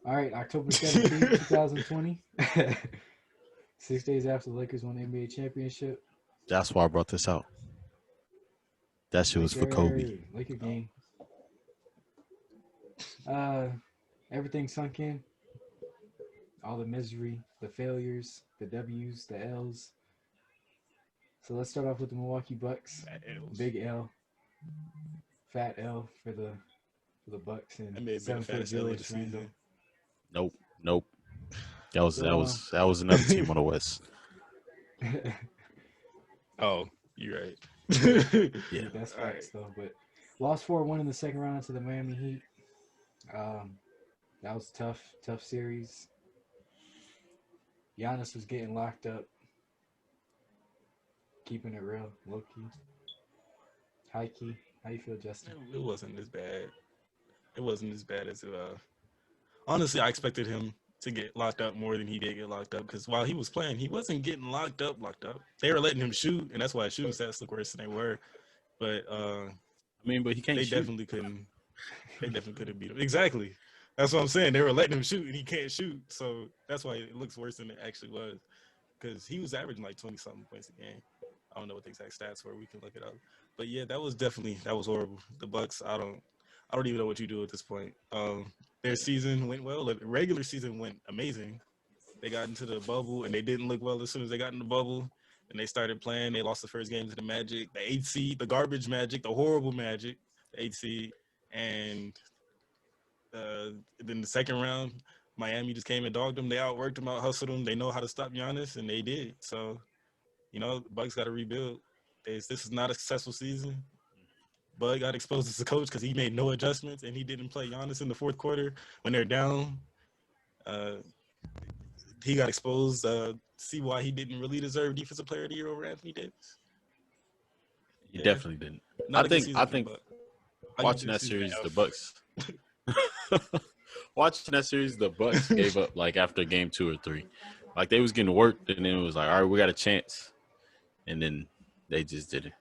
All right, October 17th, 2020. 6 days after the Lakers won the NBA championship. That's why I brought this out. That shit was for Kobe. Laker game. Uh, Everything sunk in. All the misery, the failures, the W's, the L's. So let's start off with the Milwaukee Bucks. That L's. Big L, fat L for the Bucks and That may have been the 7 foot fattest L of the Julius Randle. season. Nope, nope. That was that So was that was another team on the West. Oh, you're right. Yeah. That's All right. facts though. But lost 4-1 in the second round to the Miami Heat. Um, that was tough series. Giannis was getting locked up, keeping it real, low key, high key. How you feel, Justin? It wasn't as bad. It wasn't as bad as honestly, I expected him to get locked up more than he did get locked up because while he was playing, he wasn't getting locked up. They were letting him shoot, and that's why his shooting stats look worse than they were. But I mean, but he can't they shoot. definitely couldn't. They definitely couldn't beat him. Exactly. That's what I'm saying. They were letting him shoot, and he can't shoot. So that's why it looks worse than it actually was. Because he was averaging like 20-something points a game. I don't know what the exact stats were. We can look it up. But yeah, that was horrible. The Bucks. I don't even know what you do at this point. Their season went well. The regular season went amazing. They got into the bubble, and they didn't look well as soon as they got in the bubble. And they started playing. They lost the first game to the Magic, the 8th seed, the garbage Magic, the horrible Magic, the 8th seed. And then the second round, Miami just came and dogged them. They outworked them, out hustled them. They know how to stop Giannis, and they did. So, the Bucks got to rebuild. This is not a successful season. Bud got exposed as a coach because he made no adjustments, and he didn't play Giannis in the fourth quarter when they're down. He got exposed. See why he didn't really deserve Defensive Player of the Year over Anthony Davis. He definitely didn't. Not I a good think season I for the think Bucks. watching that series, the Bucks. Watching that series, the Bucks gave up like after game 2 or 3. Like they was getting worked, and then it was like, all right, we got a chance, and then they just didn't.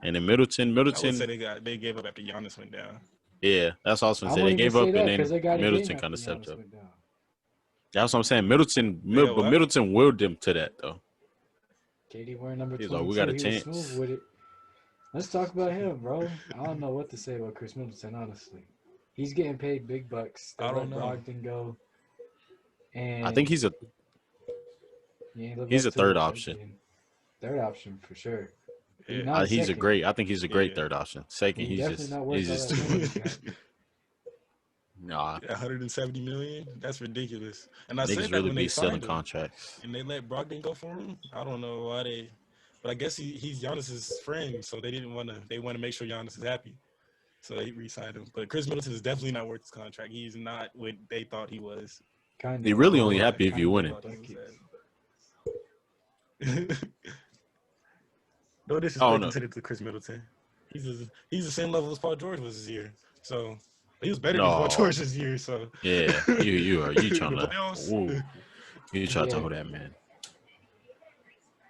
And then Middleton, I would say they gave up after Giannis went down. yeah, that's all I was gonna I say. They wouldn't even gave say up, that and because then they got a game Middleton after kind of stepped Giannis up. went down. That's what I'm saying. Middleton willed them to that though. KD wearing number He's 22. like, we got a He was chance. smooth with it. Let's talk about him, bro. I don't know what to say about Chris Middleton, honestly. He's getting paid big bucks. They I don't let know. Brogdon go. And I think he's a third option. Third option for sure. Yeah. Not He's second. a great. I think he's a great Yeah. third option. Second, He's definitely not worth he's all just that too money. much. Nah, 170 million. That's ridiculous. And I said niggas that really when be they selling signed him, contracts. and they let Brogdon go for him. I don't know why they, but I guess he's Giannis's friend, so they didn't want to. They want to make sure Giannis is happy, so they re-signed him. But Chris Middleton is definitely not worth his contract. He's not what they thought he was. Kind He of. really only happy if you winning. No Oh disrespect no, intended to Chris Middleton. He's the same level as Paul George was this year. So he was better than Paul no. George this year. So Yeah, you trying the to playoffs. you trying to Yeah. hold that man.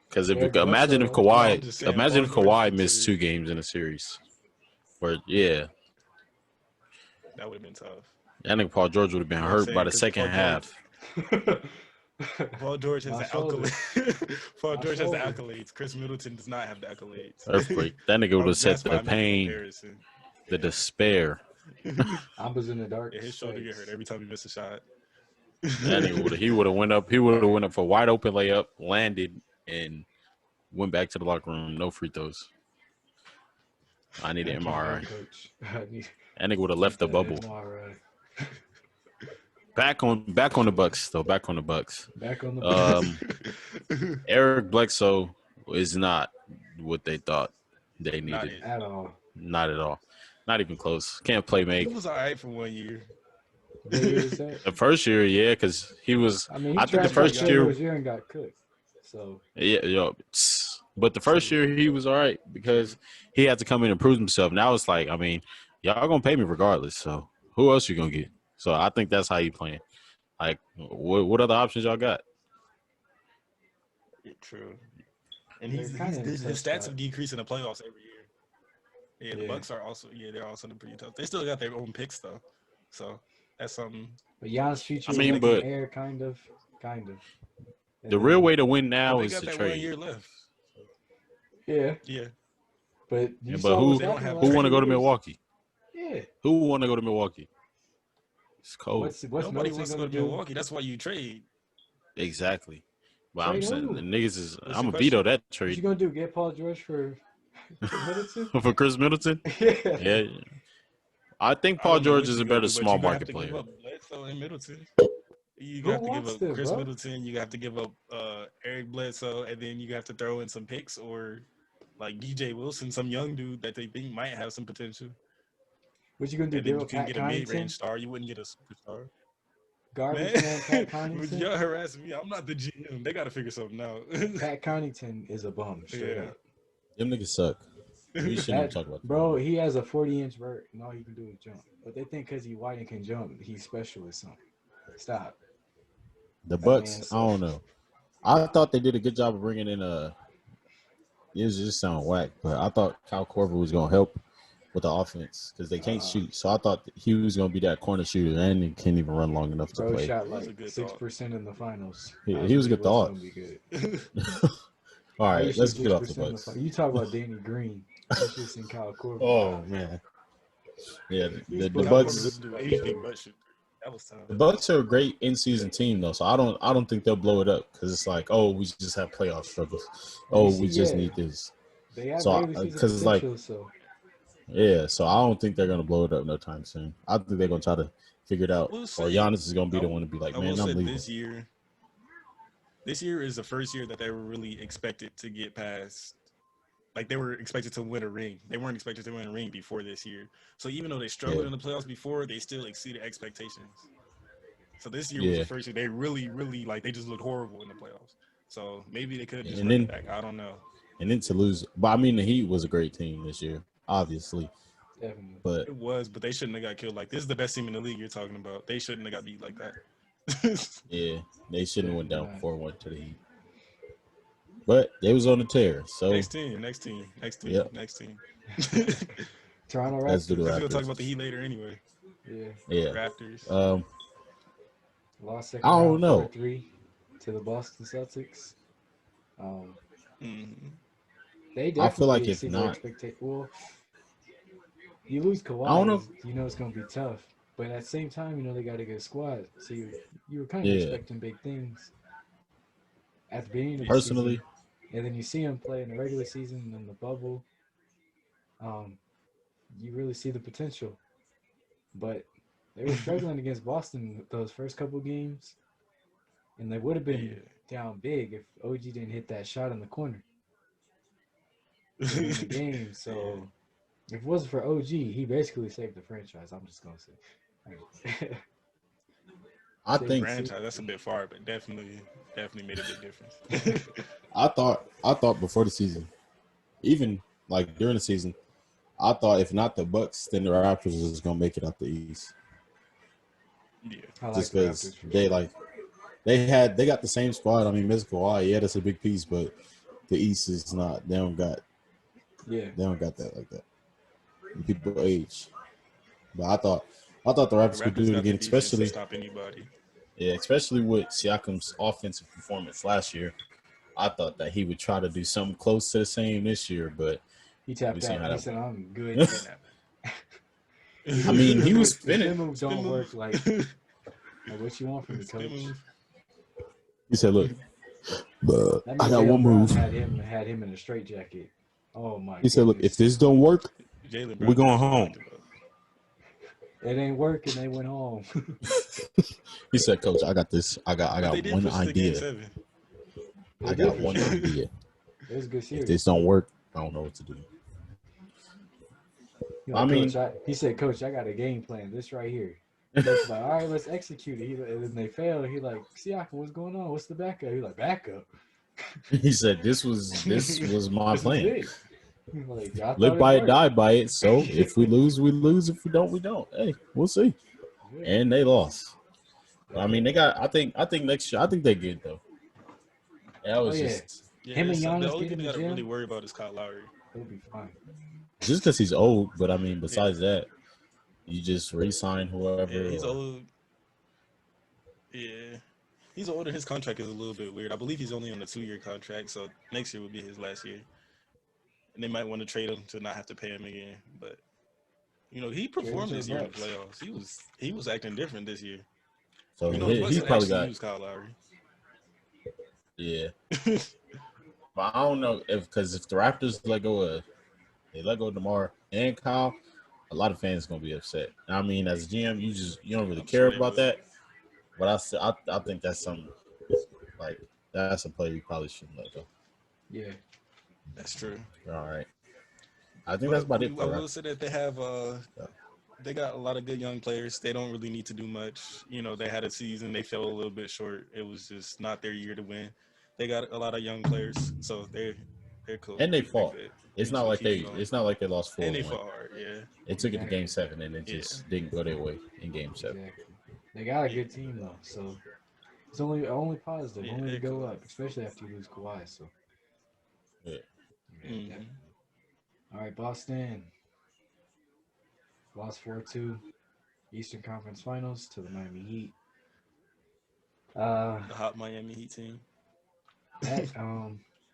Because Eric Bledsoe, though. No, I'm just saying, imagine if Paul George Kawhi is missed 2 serious. games in a series. Where that That would have been tough. nigga Paul George would have been You know what I'm hurt by saying? the 'Cause second half. Paul George has My the shoulder. accolades. Paul My George has the shoulder. accolades. Chris Middleton does not have the accolades. Earthquake. That nigga would have set That's why the I made the pain, comparison. the despair. I was in the dark. Yeah, his shoulder get hurt every time he missed a shot. That nigga would have went up. He would have went up for a wide open layup, landed, and went back to the locker room. No free throws. I need an MRI. Coach. That nigga would have left the bubble. MRI. Back on the Bucks though. Back on the Bucks. Back on the Eric Bledsoe is not what they thought they Not needed. it. at all. Not at all. Not even close. Can't play He make. was all right for 1 year. What year is that? The first year, yeah, because he was. I mean, he I think the trashed first out year, Taylor's year and got cooked. So yeah, yo. But the first year he was all right because he had to come in and prove himself. Now it's like, I mean, y'all gonna pay me regardless. So who else you gonna get? So I think that's how you playing. Like, what other options y'all got? Yeah, true. And They're kinda in a his tough stats spot. have decreased in the playoffs every year. Yeah, the Yeah. Bucks are also they're also pretty tough. They still got their own picks though. So That's something. But Giannis' future I is mean, up in the but air, kind of. And the real then, way to win Well, now they is got to that 1 trade. year left. yeah, Yeah. but you But saw what's They don't happened the have who last want 2 to go to years. Milwaukee? Yeah. Who want to go to Milwaukee? It's cold. What's Nobody Middleton wants to gonna go to do? Milwaukee. That's why you trade. Exactly. But I'm Trade saying who? the niggas is. What's I'm your gonna veto question? that What you trade gonna do? Get Paul George for Middleton? for Chris Middleton. Yeah. Yeah, I think I Paul don't know George what is you're a gonna better do, but small you're gonna have market to give player. up Bledsoe and Middleton. You Who have to give wants up them, Chris bro? Middleton. You have to give up Eric Bledsoe, and then you have to throw in some picks or like DJ Wilson, some young dude that they think might have some potential. What you gonna do? And then Give you up can Pat get a mid-range Connaughton? star. You wouldn't get a superstar. Man, Garbage man Pat but Connaughton? y'all harassing me. I'm not the GM. They got to figure something out. Pat Connaughton is a bum, straight Yeah. up. Them niggas suck. We shouldn't even That talk about that. bro, he has a 40-inch vert, and all he can do is jump. But they think because he white and can jump, he's special or something. Stop. The That Bucks, man I don't sucks. know. I thought they did a good job of bringing in It was just sound whack, but I thought Kyle Korver was gonna help with the offense because they can't shoot. So I thought that he was gonna be that corner shooter, and he can't even run long enough to Bro play. shot It was like a good 6% in the finals. He was a good thought. Gonna be good. All How you right, shoot let's get off the 6% in the Bucks. finals? You talk about Danny Green. You should have seen Kyle Korver. Oh man, yeah, the Kyle Bucks. Korver just do anything but shoot. That was tough. The Bucks are a great in-season team though, so I don't think they'll blow it up because it's like, oh, we just have playoff struggles. Oh, see, we just yeah. need this. They have So regular season because it's like, potential, so yeah, so I don't think they're gonna blow it up no time soon. I think they're gonna try to figure it out, We'll or see. Giannis is gonna be the one to be like, I will man, I'm say leaving. this year is the first year that they were really expected to get past. Like they were expected to win a ring. They weren't expected to win a ring before this year. So even though they struggled in the playoffs before, they still exceeded expectations. So this year was Yeah. the first year they really, really like they just looked horrible in the playoffs. So maybe they could just And run then- it back. I don't know. And then to lose, but I mean, the Heat was a great team this year, obviously, definitely. but It was, but they shouldn't have got killed. Like this is the best team in the league you're talking about. They shouldn't have got beat like that. yeah, they shouldn't have went down Right. 4-1 to the Heat. But they was on the tear, so next team. Yep. Toronto let's do the Raptors. We're gonna talk Raptors. about the Heat later anyway. Yeah. Yeah, Raptors. Lost second I don't round know. 4-3 to the Boston Celtics. Mhm. They I definitely feel like if exceeded not, expectations. Well, you lose I don't Kawhi, know. you know it's gonna be tough. But at the same time, you know they got a good squad, so you were kind of Yeah. expecting big things at the beginning of the Personally, season, and then you see them play in the regular season and in the bubble. You really see the potential, but they were struggling against Boston those first couple games, and they would have been down big if OG didn't hit that shot in the corner to win the game. So if it wasn't for OG, he basically saved the franchise. I'm just gonna say. I think Franchise, that's a bit far, but definitely made a big difference. I thought before the season, even like during the season, I thought if not the Bucks, then the Raptors was gonna make it out the East. Yeah. I like Just the because Raptors for they sure. like they got the same squad. I mean, Miss Kawhi, yeah, that's a big piece, but the East is not. They don't got that like that. People age, but I thought the Raptors could do it got the again, defense to especially stop anybody. especially with Siakam's offensive performance last year. I thought that he would try to do something close to the same this year, but He tapped we seen out. how He that said, went. "I'm good." I mean, he was The spinning. spin move Spin don't move. work like what you want from the Spin coach. move. He said, "Look, That I means got Jaylen one Brown move." had him in a straitjacket. Oh my! He said, "Look, if goodness. this don't work, Jaylen we're Brown going actually home." talked about. It ain't working," they went home. He said, "Coach, I got this. I But got they did one push to Game idea. 7. I got one idea. It was a good If series. this don't work, I don't know what to do." Like, I mean- he said, "Coach, I got a game plan. This right here." Coach like, "All right, let's execute it." And then they fail. He like, "Siakam, what's going on? What's the backup?" He like, "Backup." He said, "This was my This is plan. it. Like, y'all Live thought by it, worked. die by it. So if we lose, we lose. If we don't, we don't. Hey, we'll see." Yeah. And they lost. I mean, they got. I think next year. I think they good though. That was just Yeah, Him and the Giannis only get in thing the I gotta gym. really worry about is Kyle Lowry. He'll be fine. just because he's old. But I mean, besides that, You just re-sign whoever. Yeah, he's Or, old. Yeah, he's older. His contract is a little bit weird. I believe he's only on a 2-year contract, so next year will be his last year. And they might want to trade him to not have to pay him again. But he Trade him performed to the this year in the Bucks. playoffs. He was acting different this year. so The Bucks he could probably actually got use Kyle Lowry. yeah. But I don't know because if the Raptors let go of DeMar and Kyle, a lot of fans gonna be upset. I mean, as a GM, you don't really I'm care sure they about will. that. But I think that's something like that's a player you probably shouldn't let go. Yeah. That's true. All right, I think that's But about it I for the will Raptors. say that they got a lot of good young players. They don't really need to do much. They had a season. They fell a little bit short. It was just not their year to win. They got a lot of young players, so they're cool. And they They're fought. good. They just keep it going. It's not like they lost And they 4-1. fought hard. Yeah, They took it to Game Exactly. 7, and it yeah, just didn't go their way in Game 7. Exactly. They got a yeah, good team though, so it's only positive, yeah. only to They're go cool. up, especially after you lose Kawhi. So Yeah. yeah, Hmm. definitely. All right, Boston lost 4-2 Eastern Conference Finals to the Miami Heat. Uh, The hot Miami Heat team. that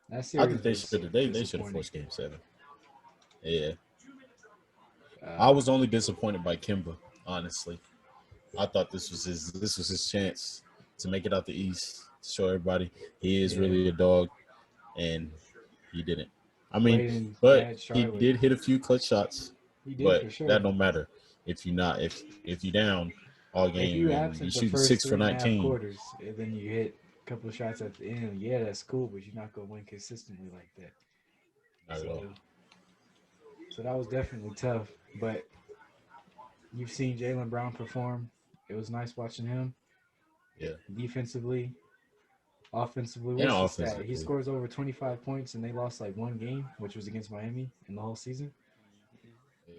that I think series was they should have disappointing. forced Game 7. Yeah, I Uh, was only disappointed by Kimba. Honestly, I thought this was his chance to make it out the East, to show everybody he is yeah, really a dog, and he didn't. I mean, played in but bad he Charlotte. did hit a few clutch shots, He did but for that sure. don't matter if you not if you down all If game you and you absent the shoot first 3.5 6 for 19. quarters and then you hit a couple of shots at the end, yeah, that's cool, but you're not gonna win consistently like that. Not at all. So that was definitely tough. But you've seen Jalen Brown perform. It was nice watching him Yeah, defensively, offensively. and What's the stat? He offensively. scores over 25 points and they lost like one game, which was against Miami in the whole season.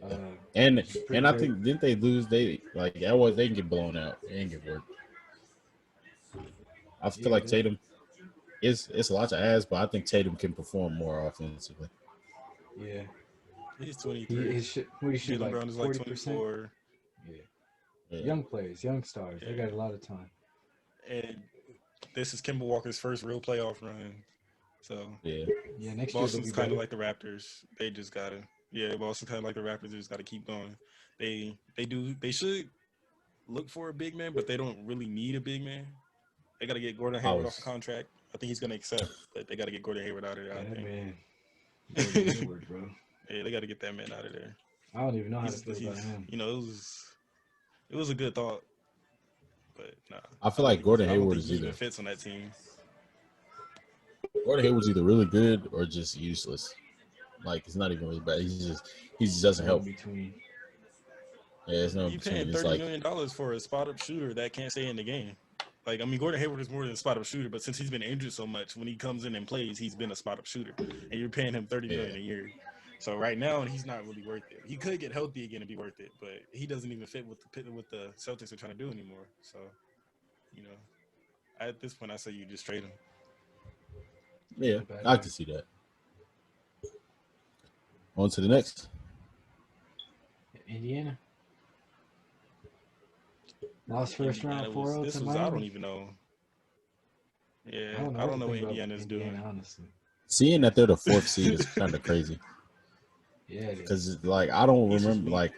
Yeah. Uh, And which is pretty and I good. think didn't they lose? They like that was they can get blown out. They didn't get worked. I feel Yeah, like Tatum it's a lot to ask, but I think Tatum can perform more offensively. yeah. He's He 23. his shit. What he shoot Jalen like Brown is like 40%. 24. Yeah. Yeah, Young players, young stars. They got Yeah, a lot of time. and this is Kemba Walker's first real playoff run. So yeah. Yeah, next year they'll Boston's be kind of better. like the Raptors. They just gotta, yeah. Boston's kind of like the Raptors. They just gotta keep going. They should look for a big man, but they don't really need a big man. They gotta get Gordon I Hayward off a was contract. I think he's gonna accept, but they gotta get Gordon Hayward out of there. Yeah, I that think. man, Gordon Hayward, bro. Yeah, they gotta get that man out of there. I don't even know how to feel about He's him. it was a good thought, but nah, I feel like Gordon I don't Hayward think is he even either fits on that team. Gordon Hayward's either really good or just useless. Like it's not even really bad. He just It's doesn't no in help. between. Yeah, it's no in You paying between. It's $30 like million for a spot up shooter that can't stay in the game. Like I mean, Gordon Hayward is more than a spot up shooter, but since he's been injured so much, when he comes in and plays, he's been a spot up shooter, and you're paying him 30 yeah. million a year. So right now, he's not really worth it. He could get healthy again and be worth it, but he doesn't even fit with the Celtics are trying to do anymore. So, you know, at this point, I say you just trade him. Yeah, Not a bad I pick. can see that. On to the next. Indiana lost first round Indiana was 4-0 this to was I don't Miami. even know. I Yeah, don't know I don't know everything what about Indiana is doing. Indiana, honestly. Seeing that they're the fourth seed is kind of crazy Yeah, it is. because like I don't East is remember weak. like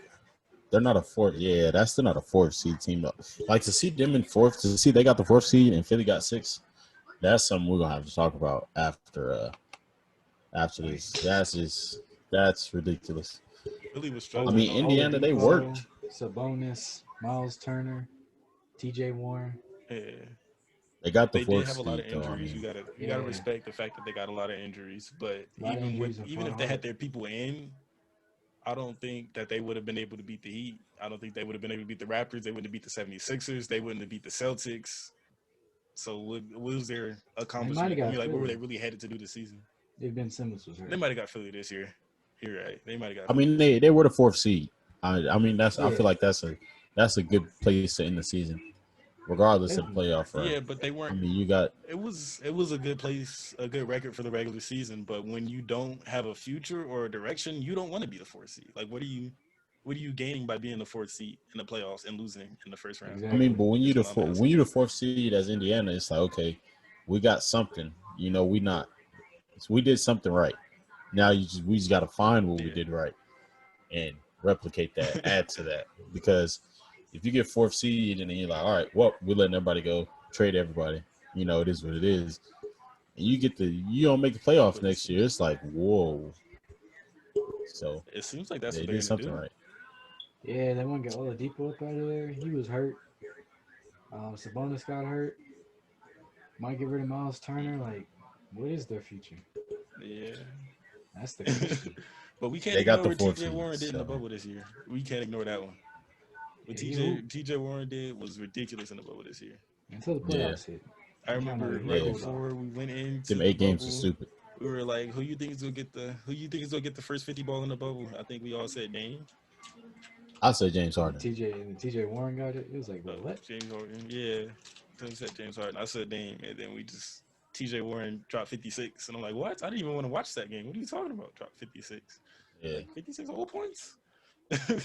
they're not a fourth. Yeah, that's still not a fourth seed team though. Like to see them in fourth, to see they got the fourth seed and Philly got 6. That's something we're gonna have to talk about after Like this. That's ridiculous. Philly was I struggling mean, all year. Indiana they Oladipo, worked. Sabonis, Miles Turner, T.J. Warren. Yeah. They got the They did fourth have a lot of seed though. I injuries. You mean, gotta Yeah, respect the fact that they got a lot of injuries. But a lot of injuries and even fought if they had hard. their people in, I don't think that they would have been able to beat the Heat. I don't think they would have been able to beat the Raptors. They wouldn't have beat the 76ers. They wouldn't have beat the Celtics. So what was their They might have accomplishment? I got mean, like what were they Philly really headed to do this season? if Ben Simmons was They hurt. might have got Philly this year. You're right. They might have got I Philly mean this year. they were the fourth seed. I mean I Yeah, feel like that's a good place to end the season, regardless of the definitely. playoff run. Yeah, but they I weren't. mean you got It was a good place, a good record for the regular season. But when you don't have a future or a direction, you don't want to be the fourth seed. Like, what what are you gaining by being the fourth seed in the playoffs and losing in the first round? I mean, Exactly. but when Is you're the what I'm four, asking. when you're the fourth seed as Indiana, it's like okay, we got something. You know, we did something right. Now we just got to find what we Yeah. did right and replicate that, add to that. Because if you get fourth seed and then you're like, all right, well, we're letting everybody go, trade everybody. You know, it is what it is. And you don't make the playoffs But it next year. seems It's like whoa. So like that's they what they're did gonna something do. right. Yeah, they want to get Oladipo up out of there. He was hurt. Sabonis got hurt. Might get rid of Miles Turner. Like, what is their future? Yeah. That's the question. But we can't They got ignore the what fourth TJ seed. Warren did in the So bubble this year. We can't ignore that one. What Yeah, he hooped TJ Warren did was ridiculous in the bubble this year. until the yeah, playoffs hit. I He kind remember of right yeah. cooled off. before we went into Them the 8 games are bubble, stupid. we were like, who you think is gonna get the first 50 ball in the bubble? I think we all said Dame. I say James And Harden. TJ Warren got it. It was like, wait, what? James Harden. Yeah. Then we said James Harden. I said Dame, and then we just TJ Warren dropped 56. And I'm like, what? I didn't even want to watch that game. What are you talking about? Dropped 56. Yeah, Like 56 whole points? In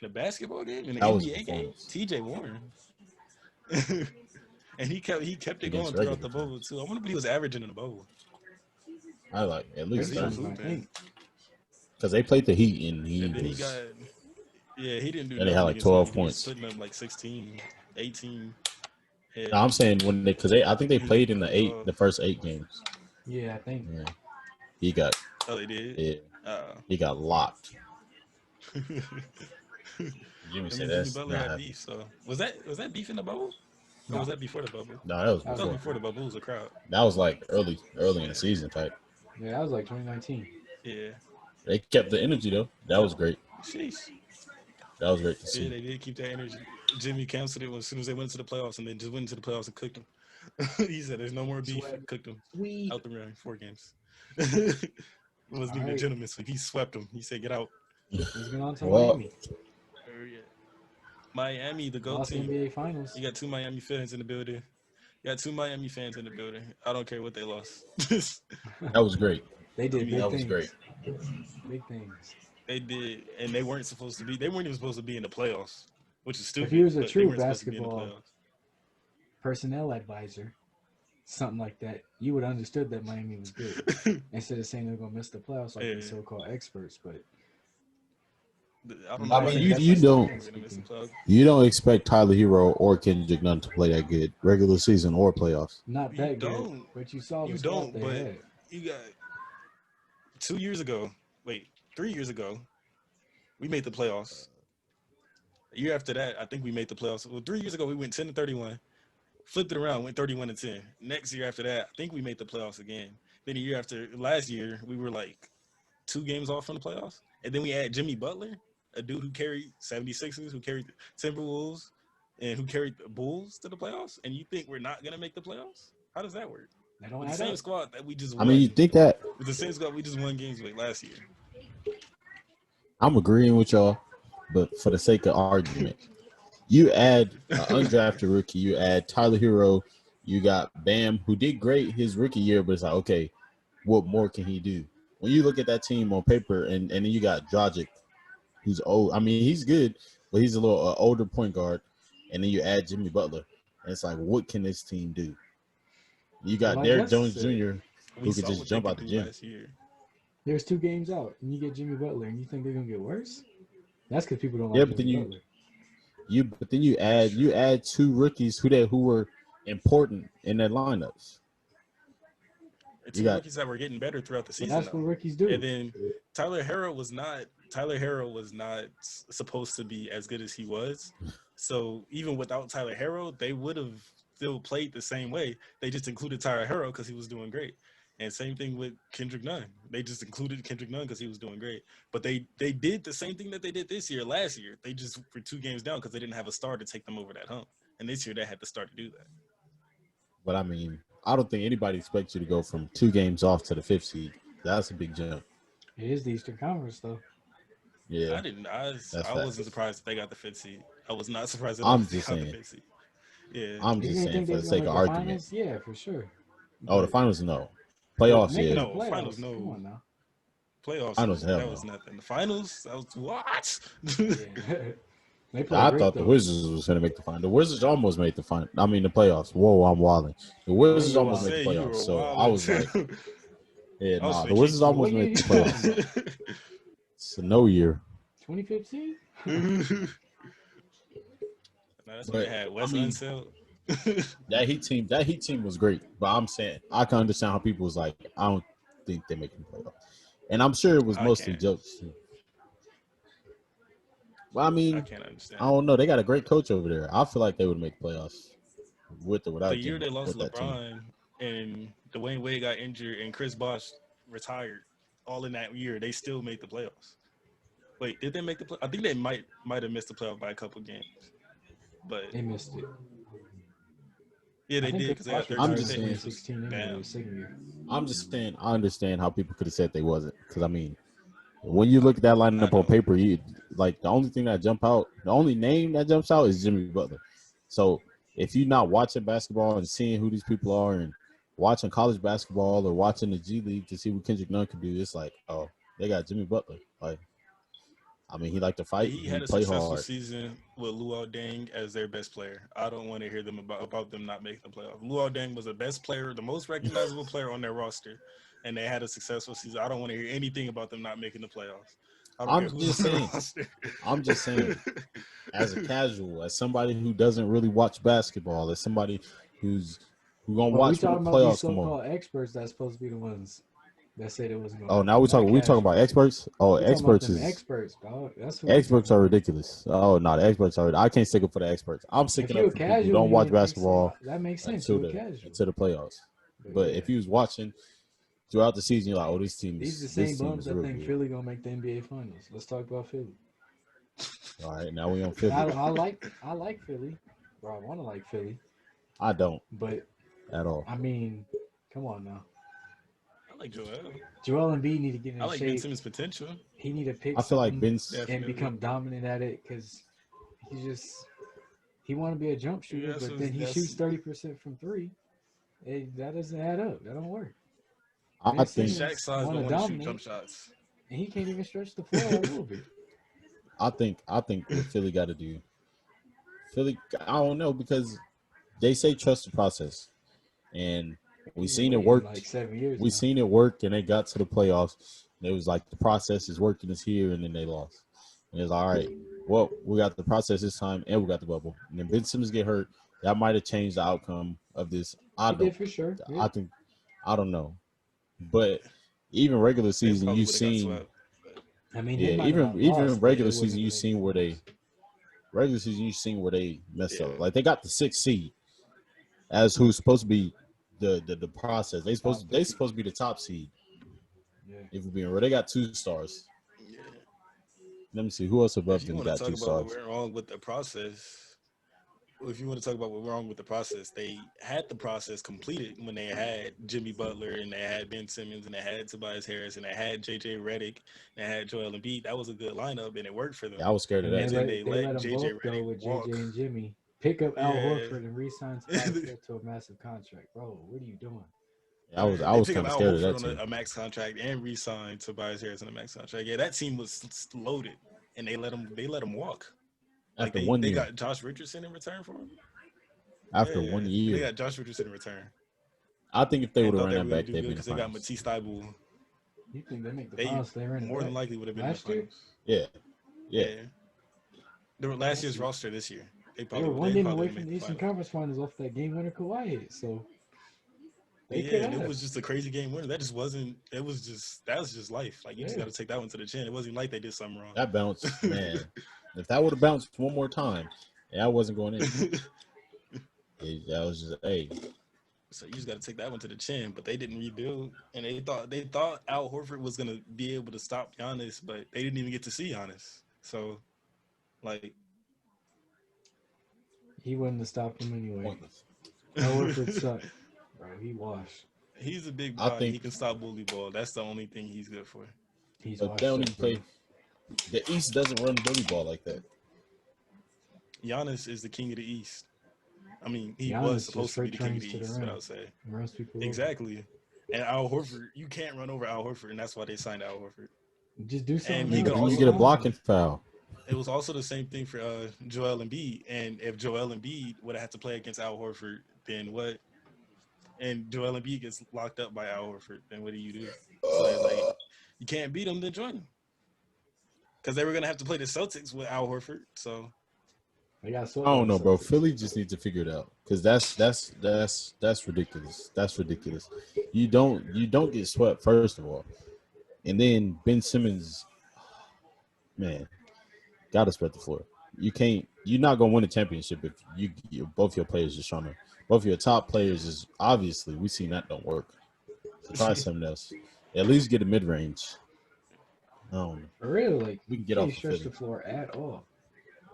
a basketball game? In an that was a NBA game? performance TJ Warren. And he kept it against going throughout regular the bubble teams. too. I wonder what he was averaging in the bubble. I like at Because least Thirty he was 30 something, I hooping. think. because they played the Heat and he And then was he didn't do and they had nothing like against the Heat. 12 He was points. putting up like 16, 18. Yeah. No, I'm saying when I think they He played in cooled the off. first 8 games. Yeah, I think. Yeah, he got Oh, they did? yeah, Uh, he got locked. Jimmy I said mean, Jimmy that's Butler not had happening. beef. So was that beef in the bubble, or was No, that before the bubble? No, that was that was That was before. before the bubble. It was a crowd. That was like early in Yeah, the season type. yeah, that was like 2019. yeah. They kept the energy though. That was great. Sheesh. That was great to Yeah, see. they did keep that energy. Jimmy canceled it as soon as they went to the playoffs, and then just went into the playoffs and cooked them. He said, "There's no more beef." Sweat. Cooked them Sweep. out the round 4 games. It wasn't All even a right. gentleman sweep. He swept them. He said, "Get out." Let's get on to Well, Miami. Yeah. Miami, the GOAT Lost team. NBA Finals. You got two Miami fans in the building. You got two Miami fans in the building. I don't care what they lost. that was great. They did big That was things. great. Big things. They did, and they weren't supposed to be. They weren't even supposed to be in the playoffs, which is stupid. If he was a but they true weren't supposed to be in the basketball playoffs. personnel advisor, something like that, you would have understood that Miami was good instead of saying they're gonna miss the playoffs like the Yeah. so-called experts. But I don't I know. mean, if you that's don't- gonna miss the playoffs. You don't expect Tyler Hero or Kendrick Nunn to play that good regular season or playoffs. not You that good. don't. But you saw the You squad don't. they But had. you got 2 years ago. Wait, 3 years ago, we made the playoffs. A year after that, I think we made the playoffs. Well, 3 years ago, we went 10-31. Flipped it around, went 31-10. Next year after that, I think we made the playoffs again. Then a year after last year, we were like 2 games off from the playoffs. And then we had Jimmy Butler, a dude who carried 76ers, who carried Timberwolves, and who carried the Bulls to the playoffs. And you think we're not going to make the playoffs? How does that work? They don't With the add same up. squad that we just I won. mean, you think that With the same squad we just won games with last year. I'm agreeing with y'all, but for the sake of argument, you add an undrafted rookie, you add Tyler Hero, you got Bam, who did great his rookie year, but it's like, okay, what more can he do? When you look at that team on paper, and then you got Dragic, who's old. I mean, he's good, but he's a little older point guard. And then you add Jimmy Butler, and it's like, what can this team do? You got Like Derrick Gus Jones said, Jr., We who could saw just what they jump could out the do gym. last year. there's 2 games out, and you get Jimmy Butler, and you think they're gonna get worse? That's because people don't Yeah, like but then Jimmy Butler. you add 2 rookies who were important in their lineups. It's You two got rookies that were getting better throughout the But season. that's what Though. rookies do. And then Tyler Hero was not supposed to be as good as he was. So even without Tyler Hero, they would have still played the same way. They just included Tyler Hero because he was doing great. And same thing with Kendrick Nunn. They just included Kendrick Nunn because he was doing great. But they did the same thing that they did last year. They just were 2 games down because they didn't have a star to take them over that hump. And this year they had the star to do that. But I mean, I don't think anybody expects you to go from 2 games off to the 5th seed. That's a big jump. It is the Eastern Conference, though. Yeah, I facts. wasn't surprised that they got the 5th seed. I was not surprised that I'm they just got the saying. 5th seed. Yeah. I'm You just didn't saying think for they the was gonna sake make of the argument. finals? Yeah, for sure. Oh, the But- finals, no. but Playoffs, making yeah. the No, playoffs, finals, no. Come on now. Playoffs, Finals, hell that no. was nothing. The finals, that was what? Yeah. They played I great thought the though. Wizards was going to make the final. The Wizards almost made the final. I mean, the playoffs. Whoa, I'm wilding. The I was Wizards You about to almost made wild. the say you playoffs. were So I wilding was like, too. yeah, I was nah. The finna kick Wizards you. almost What year made you the talking playoffs. about? It's a no year. 2015? Nah, that's when they But had I Wes mean, Unseld. that Heat team was great. But I'm saying I can understand how people was like, I don't think they're making the playoffs. And I'm sure it was I mostly can't. jokes too. Well, I I mean, can't I understand. don't know. They got a great coach over there. I feel like they would make playoffs with or The without year Jimmy they lost with that team. LeBron and Dwayne Wade got injured and Chris Bosh retired, all in that year, they still made the playoffs. Wait, did they make the play? I think they might have missed the playoff by a couple games, but They missed it. yeah, I they think did Chris because they got Bosh I'm 13 retired in just pick, saying. which was 2016 anyway, damn. his second year. I'm just saying. I understand how people could have said they wasn't because I mean, when you look at that I lineup on know. paper, you like the only thing that jump out, the only name that jumps out is Jimmy Butler. So if you're not watching basketball and seeing who these people are and watching college basketball or watching the G League to see what Kendrick Nunn can do, it's like, oh, they got Jimmy Butler. Like, I mean, he like to The fight, Heat he had a play successful hard. season with Luol Deng as their best player. I don't want to hear them about them not making the playoff. Luol Deng was the best player, the most recognizable player on their roster, and they had a successful season. I don't want to hear anything about them not making the playoffs. I don't care I'm who's just on the saying. roster. I'm just saying. As a casual, as somebody who doesn't really watch basketball, as somebody who gonna But we watch when the talking about these playoffs come on. so-called experts that's supposed to be the ones that say they wasn't gonna Oh, happen. now Not we talking about casuals. experts. Oh, We talking about experts them is experts, dog. That's who we talking experts are about. ridiculous. Oh no, the experts are. I can't stick up for the experts. I'm If sticking you up a for the people who casual, don't you watch would think so. basketball That makes sense. until You a the casual. playoffs. But But yeah, if you was watching throughout the season, you're like, oh, these the same this team bums is that real think good. Philly gonna make the NBA Finals. Let's talk about Philly. All right, now we on And Philly. I like Philly, bro. I want to like Philly, I don't but at all. I mean, come on now. I like Joel. Joel Embiid need to get I in like Ben shape. Simmons' potential. He need to pick I feel like something Ben's. and Definitely. become dominant at it because he want to be a jump Yeah, shooter, but then he shoots that's 30% from three. That doesn't add up. That don't work. I Ben think Shaq Simmons size want to don't want to shoot jump dominate, shots. and he can't even stretch the floor a little bit. I think what Philly got to do. Philly, I don't know because they say trust the process, and we We've been seen it waiting work. like 7 years We now. seen it work, and they got to the playoffs. And it was like the process is working is here, and then they lost. And it's all right. Well, we got the process this time, and we got the bubble. And then Ben Simmons get hurt. That might have changed the outcome of this. I It did don't. for sure. Yeah. I think. I don't know. But even regular They season, probably you've would have got seen. swept. But I mean, they Yeah, might have not even lost, but regular it season, wasn't you've gonna make the seen where finals. you've seen where they messed yeah, up. Like they got the sixth seed as who's supposed to be the process. Top They pick. supposed to be the top seed. Yeah. If we're being real, they got 2 stars. yeah. Let me see who else If above you them want to got talk two about what stars. went wrong with the process, if you want to talk about what went wrong with the process, they had the process completed when they had Jimmy Butler and they had Ben Simmons and they had Tobias Harris and they had JJ Redick and they had Joel Embiid. That was a good lineup and it worked for them. Yeah, I was scared of And that And then too. they they let let them JJ both go Redick with JJ walk. and Jimmy. Pick up Al Yeah. Horford and re-sign Tobias Harris to a massive contract, bro. What are you doing? Yeah, Yeah, I they was pick up kind of Al scared of Horford that on too. a max contract and re-signed Tobias Harris on a max contract. Yeah, that team was loaded, and they let him walk. Like After they 1 they year, got Josh Richardson in return for him. after Yeah, 1 year, they got Josh Richardson in return, I think if they would and have thought run they were that gonna back, do they'd good be in the because they got finals. Matisse Thybulle. You think they make the They finals? They ran it more than back likely would have been in the last year. finals. Yeah, yeah. Yeah, they were last That's year's roster this year. They They were probably would one they game probably away would have from made the the Eastern finals. Conference Finals off that game winner Kawhi hit, so they Yeah, could and it have. was just a crazy game winner. That just wasn't. It was just that was just life. Like you just Yeah, got to take that one to the chin. It wasn't like they did something wrong. That bounce, man. If that would have bounced one more time, yeah, I wasn't going in. That was just hey. So you just got to take that one to the chin. But they didn't rebuild, and they thought Al Horford was gonna be able to stop Giannis, but they didn't even get to see Giannis. So like, he wouldn't have stopped him anyway. Pointless. Al Horford sucked, bro. He washed. he's a big I body. think, He can stop bully ball. That's the only thing he's good for. He's but they washed don't up, even bro. play. The East doesn't run bully ball like that. Giannis is the king of the East. I mean, he was Giannis just supposed to be freight the king of trains the to the East, but I rim would say and runs people over. exactly. And Al Horford, you can't run over Al Horford, and that's why they signed Al Horford. Just do And something he Yeah, could else. but you Go get a also. home. blocking foul. It was also the same thing for Joel Embiid. And if Joel Embiid would have had to play against Al Horford, then what? And Joel Embiid gets locked up by Al Horford, then what do you do? So it's like you can't beat him, then join him. Because they were gonna have to play the Celtics with Al Horford. So They got I swept by don't the know, bro. Celtics. Philly just needs to figure it out because that's ridiculous. That's ridiculous. You don't get swept first of all, and then Ben Simmons, man, gotta spread the floor. You can't. You're not gonna win a championship if both your players is trying to. Both your top players is obviously we seen that don't work. So try something else. At least get a mid range. I don't know. For real, like We can you get can't off of stretch the Philly floor at all.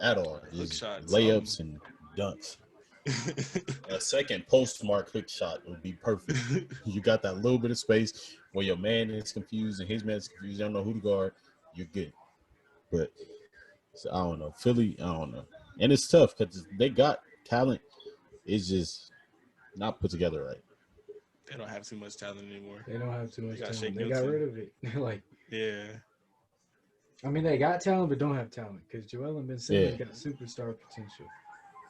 at all. hook Is shot, something. layups and dunks. A second postmark hook shot would be perfect. You got that little bit of space where your man is confused and his man is confused. You don't know who to guard. You're good. But so, I don't know. Philly, I don't know. And it's tough because they got talent. It's just not put together right. They don't have too much talent anymore. They don't have too They much got talent. Shake They got Milton. rid of it. Like, Yeah. I mean, they got talent, but don't have talent because Joel and Ben Simmons Yeah. got superstar potential.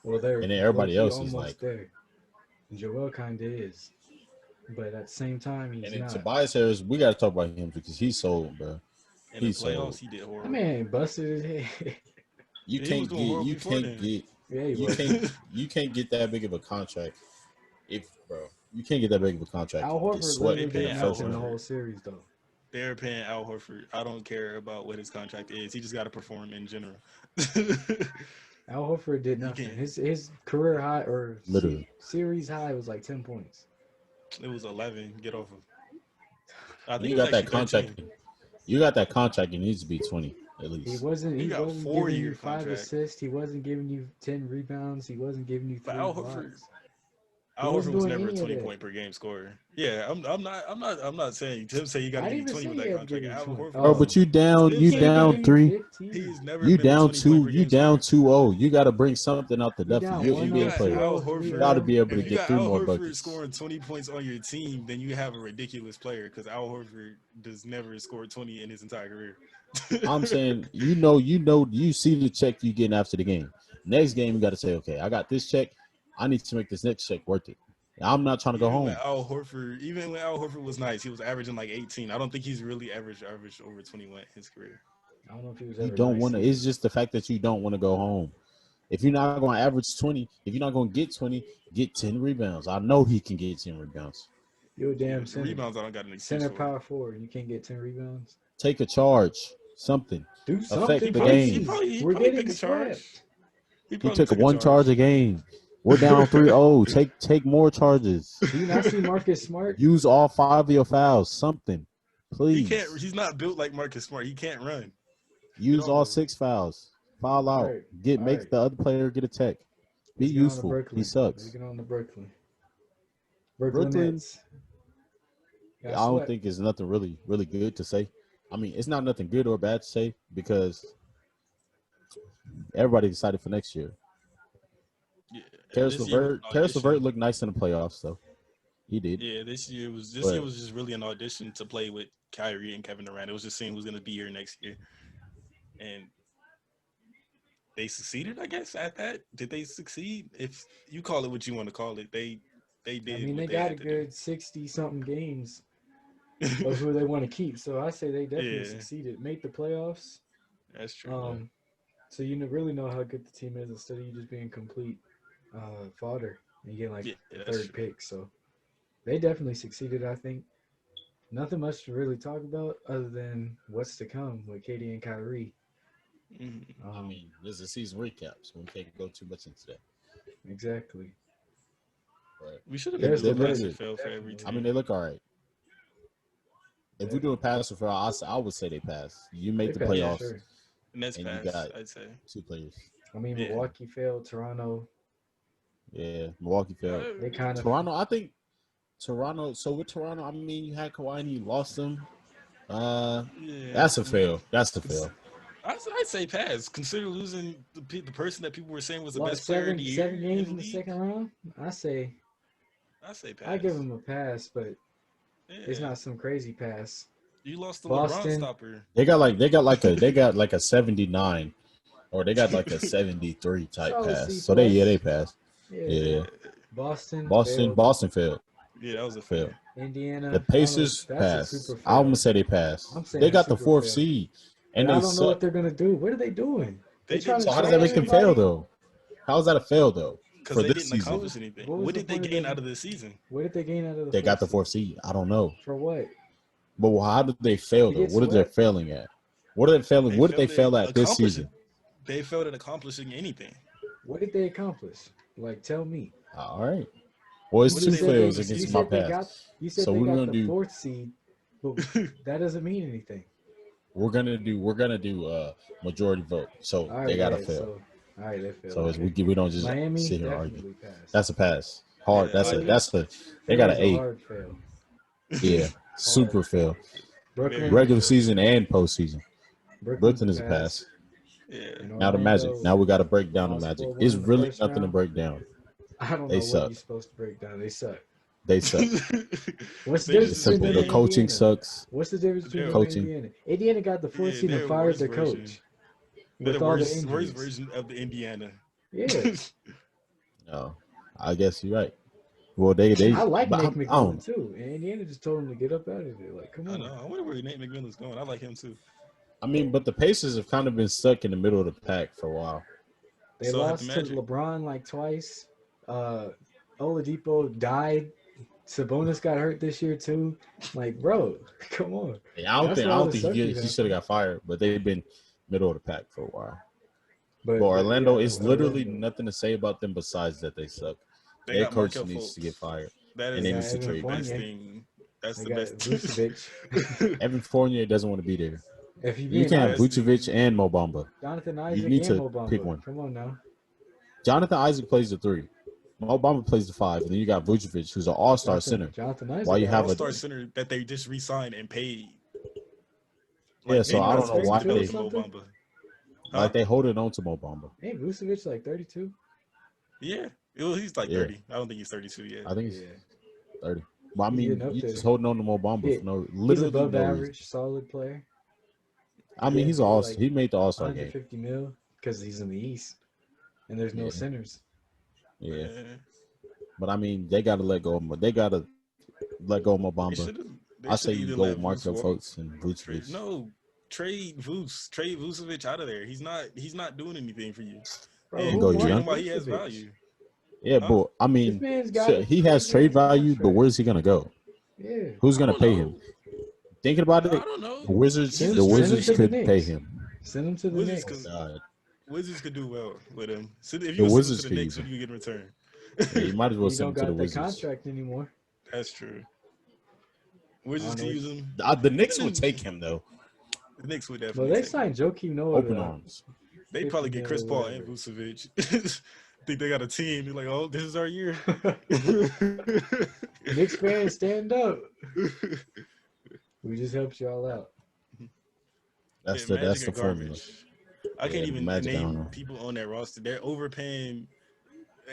Well, they're And then low everybody key else is like, almost there. And Joel kind of is, but at the same time, and he's then not. Tobias Harris, we got to talk about him because he's sold, bro. In the He's playoffs, sold. he did I horrible. mean, busted his head. You He was can't doing get, horrible you before can't then. get, Yeah, he you was. can't, you can't get that big of a contract if, bro, you can't get that big of a contract Al if you get Horford swept They literally in did the paying Al first nothing the round. whole Horford. series, though. They're paying Al Horford. I don't care about what his contract is. He just got to perform in general. Al Horford did He nothing. can't. His career high or Literally. series high was like 10 points. It was 11. Get off of. I think You it was got that actually contract. 13. You got that contract. It needs to be 20 at He least. wasn't He he got a wasn't giving 4-year you 5 contract. assists. He wasn't giving you 10 rebounds. He wasn't giving you But 3 blocks. He Al Horford wasn't was doing never a any of 20 that. point per game scorer. Yeah, I'm not saying Tim say you got to I give didn't me even 20 say with he that had to contract. give you Al 20. Horford Oh, was. but Oh, Tim you he say ain't down giving you three. 15. he's never You been a down 20 point two. per You game down scorer. 2-0. You got to bring something out the You depth of down your If you NBA got 1-0, player. Al 2-0, You 3-0. Horford, got to be able if to you get got 3 Al more Horford buckets. scoring 20 points on your team, then you have a ridiculous player because Al Horford does never score 20 in his entire career. I'm saying, you see the check you getting after the game. Next game, you got to say, okay, I got this check. I need to make this next check worth it. I'm not trying to go home. Even when Al Horford was nice, he was averaging like 18. I don't think he's really averaged over 21 in his career. I don't know if he was You ever don't nice want to. either. It's just the fact that you don't want to go home. If you're not going to average 20, if you're not going to get 20, get 10 rebounds. I know he can get 10 rebounds. You're a Yeah, damn the center. rebounds I don't got an excuse Center for. power forward. You can't get 10 rebounds. Take a charge, something. Do He Affect something, the probably he game. please. probably he We're probably getting take a charge. swept. He He probably took took a one charge charge. a game. We're down 3-0. Take more charges. Do you not see Marcus Smart? Use all 5 of your fouls. Something. He can't. Please. He's not built like Marcus Smart. He can't run. Get Use off all of him. 6 fouls. Foul All out. right. All Make right. the other player get a tech. Be Let's get on to useful. He Brooklyn. Let's sucks. get on to Brooklyn. Brooklyn Brooklyn, Nets. I Got don't swept. think it's nothing really good to say. I mean, it's not nothing good or bad to say because everybody excited for next year. Yeah, Karis this year was LeVert, an Karis LeVert audition. looked nice in the playoffs, though. He did. Yeah, this year But was just really an audition to play with Kyrie and Kevin Durant. It was just seeing who's going to be here next year, and they succeeded, I guess. At that, did they succeed? If you call it what you want to call it, they I did mean, what they they got a had to do. good 60 something games of who they want to keep. So I say they definitely Yeah, succeeded. Made the playoffs. that's true. Um, so you really know how good the team is instead of you just being complete fodder and getting like Yeah, the that's third true. pick. So they definitely succeeded, I think. Nothing much to really talk about other than what's to come with Katie and Kyrie. Mhm. I mean, this is a season recap, so we can't go too much into that. Exactly. But We should have been There's they doing the look pass vet. or good. fail for every Definitely. I mean, team. they look all right. If we do a Definitely. pass or fail, I would say they pass. You They make the passed for Yeah, playoffs, sure. Nets and you pass, got I'd say. 2 players. I mean, Yeah. Milwaukee failed. Toronto, Yeah, Milwaukee failed. Uh, they kind of. Toronto, I think Toronto. So with Toronto, I mean, you had Kawhi and you lost them. yeah, That's a fail. That's a fail. I'd say pass. Consider losing the person that people were saying was the What, best player of the year seven in games the in the league. second round? I say I say I give pass. him a pass, but It's not some crazy pass. You lost the LeBron Boston. stopper. They got like a 79 or they got like a 73 type Solid pass. C So they plus. passed. Yeah. Yeah. Boston Boston failed. Boston failed. Yeah, that was a Failed. fail. The Indiana. I don't know. Pacers That's a passed. super I'm gonna fail. say they passed. I'm They saying got the super fourth fail. seed But and I they don't know what suck. they're gonna do. What are they doing? They They trying didn't to So how does try that trade make them anything fail everybody? though? How is that a fail though because for they this didn't season? accomplish anything. What was What the did they point of gain them? out of this season? What did they gain out of the They got the seed? fourth seed. I don't know. For what? But how did they fail To though? get What are they swept? failing at? What are they failing? They What did they failed at fail at this accomplishing. season? They failed at accomplishing anything. What did they accomplish? Like, tell me. All right. Well, it's What You did two they said win they. in fails the You against my season? said they pass. got. You said So they we're got gonna the do fourth seed, but that doesn't mean anything. we're gonna do majority vote. So All they right, gotta yeah. fail. So, all right, they failed. So as Okay. we don't just Miami sit here and argue. definitely passed. That's a pass. Hard. Yeah, I Philly They got an is a A. hard fail. Yeah. Hard. Super fail. very Brooklyn. hard Regular fail. season and postseason. Brooklyn's a Brooklyn is a pass. pass. Yeah, And Now the Magic. Orlando Now we got to break down the lost Magic. 4-1 It's in the really first nothing to round. break down. I don't They know what suck. you're supposed to break down. They suck. They suck. What's the they difference It's just between simple. them The and they coaching Indiana? sucks. What's the difference between they're them and Coaching. Indiana? Indiana got the fourth yeah seed and they're fired worst their version. coach They're the with all the worst injuries. version of the Indiana. Yeah. No, I guess you're right. Well, they, I like but Nick I don't. McMillan too. And Indiana just told him to get up out of there. Like, come I on. know. I wonder where Nate McMillan's going. I like him too. I mean, but the Pacers have kind of been stuck in the middle of the pack for a while. They So have the lost to Magic. LeBron like twice. Oladipo died. Sabonis got hurt this year too. Like, bro, come on. Yeah, I That's why all don't the think sucky he should have happened. got fired, but they've been middle of the pack for a while. But But Orlando yeah, is literally Orlando. nothing to say about them besides that they suck. They Their got coach Markel needs to get Fultz. fired, That and is They they got need to the Evan trade him. best Fournier. thing. That's They the got best. Vucevic. Evan Fournier doesn't want to be there. If you're You being can't have best honest, Vucevic thing. and Mo Bamba. Jonathan You Isaac need and to Mo pick Bamba. one. Come on now. Jonathan Isaac plays the 3. Mo Bamba plays the 5, and then you got Vucevic, who's an all-star center. Jonathan Why Isaac you got have a All-star center that they just re-signed and paid. yeah? Like So maybe I like not don't know supposed to why 32 or develop they the Mo something. Bamba. Huh? like they holding on to Mo Bamba. Ain't Vucevic like 32? Yeah. He's like Yeah. 30. I don't think he's 32 yet. I think he's Yeah. 30. Well, I He's mean, getting up you there. just holding on to Mo Bamba Yeah. for no, He's literally above no reason. average, solid player. I mean, Yeah. he's He all like he made the All-Star game. 150 mil because he's in the East and there's no Yeah. centers. Yeah, Man, but I mean, they got to let go of Mo. They got to let go of Mo they Bamba. should have. They I should say have you either go let with Markel Vuce walk. Fultz and Vucevic. Trade Vucevic out of there. He's not doing anything for you. Bro, And And go who trade young. him wants while he has Vucevic? value. Yeah, Huh? but I This mean, man's got a he has crazy trade value, but contract. where's he gonna go? Yeah. Who's I gonna don't pay know. him? Thinking about I it, don't know. the Wizards, He's a the Send him Wizards to special the team. could pay Knicks. him. Send him to the Wizards Knicks. could Wizards could do well with him. So if you The gonna send him Wizards to the could Knicks, use what him. do you get in return? Yeah, you might as well He send don't him to the got that Wizards. contract anymore. That's true. I Wizards don't know. could use him. The Knicks would take him though. The Knicks would Well, definitely they take him. signed Joakim Noah Open to arms. They 50 probably get mil Chris or Paul and whatever. Vucevic. Think they got a team. They're like, oh, this is our year. Knicks fans, stand up. We just helped y'all out. That's Yeah, the Magic are formula. garbage. I Yeah, can't even Magic, I don't name know. people on that roster. They're overpaying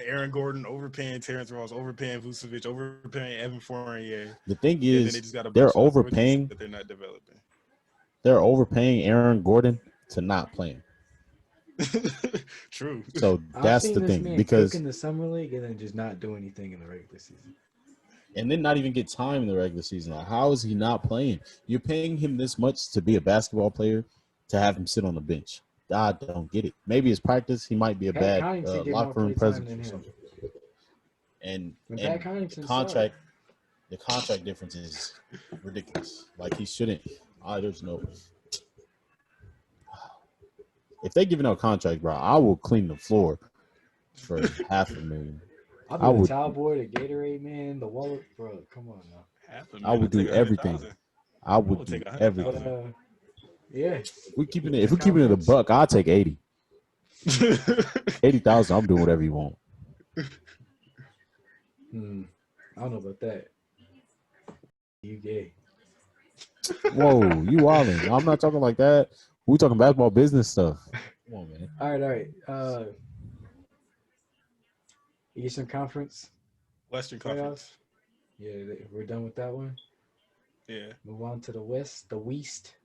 Aaron Gordon, overpaying Terrence Ross, overpaying Vucevic, overpaying Evan Fournier, The thing and then they is, just got a they're bunch of rookies overpaying. that they're not developing. They're overpaying Aaron Gordon to not play him. True. So I've that's seen the this thing. man cook Because in the summer league and then just not do anything in the regular season. and then not even get time in the regular season. Like, how is he not playing? You're paying him this much to be a basketball player, to have him sit on the bench. I don't get it. Maybe his practice, he might be a Pat bad Connaughton get more locker room play time presence than or him. something. And When and Pat Connaughton the started. contract difference is ridiculous. Like he shouldn't. There's no. If they giving out a contract, bro, I will clean the floor for $500,000. I'll I be the would- towel boy, the Gatorade man, the wallet, bro. Come on now. I would do everything. I would would do take But everything. yeah, If we keeping it a Conference. buck, I'll take 80. 80,000. I'm doing whatever you want. I don't know about that. You gay? Whoa, you wildin'. I'm not talking like that. We talking basketball business stuff. Come on, man. All right. Eastern Conference. Western Playoffs? Conference. Yeah, we're done with that one. Yeah. Move on to the West, the West.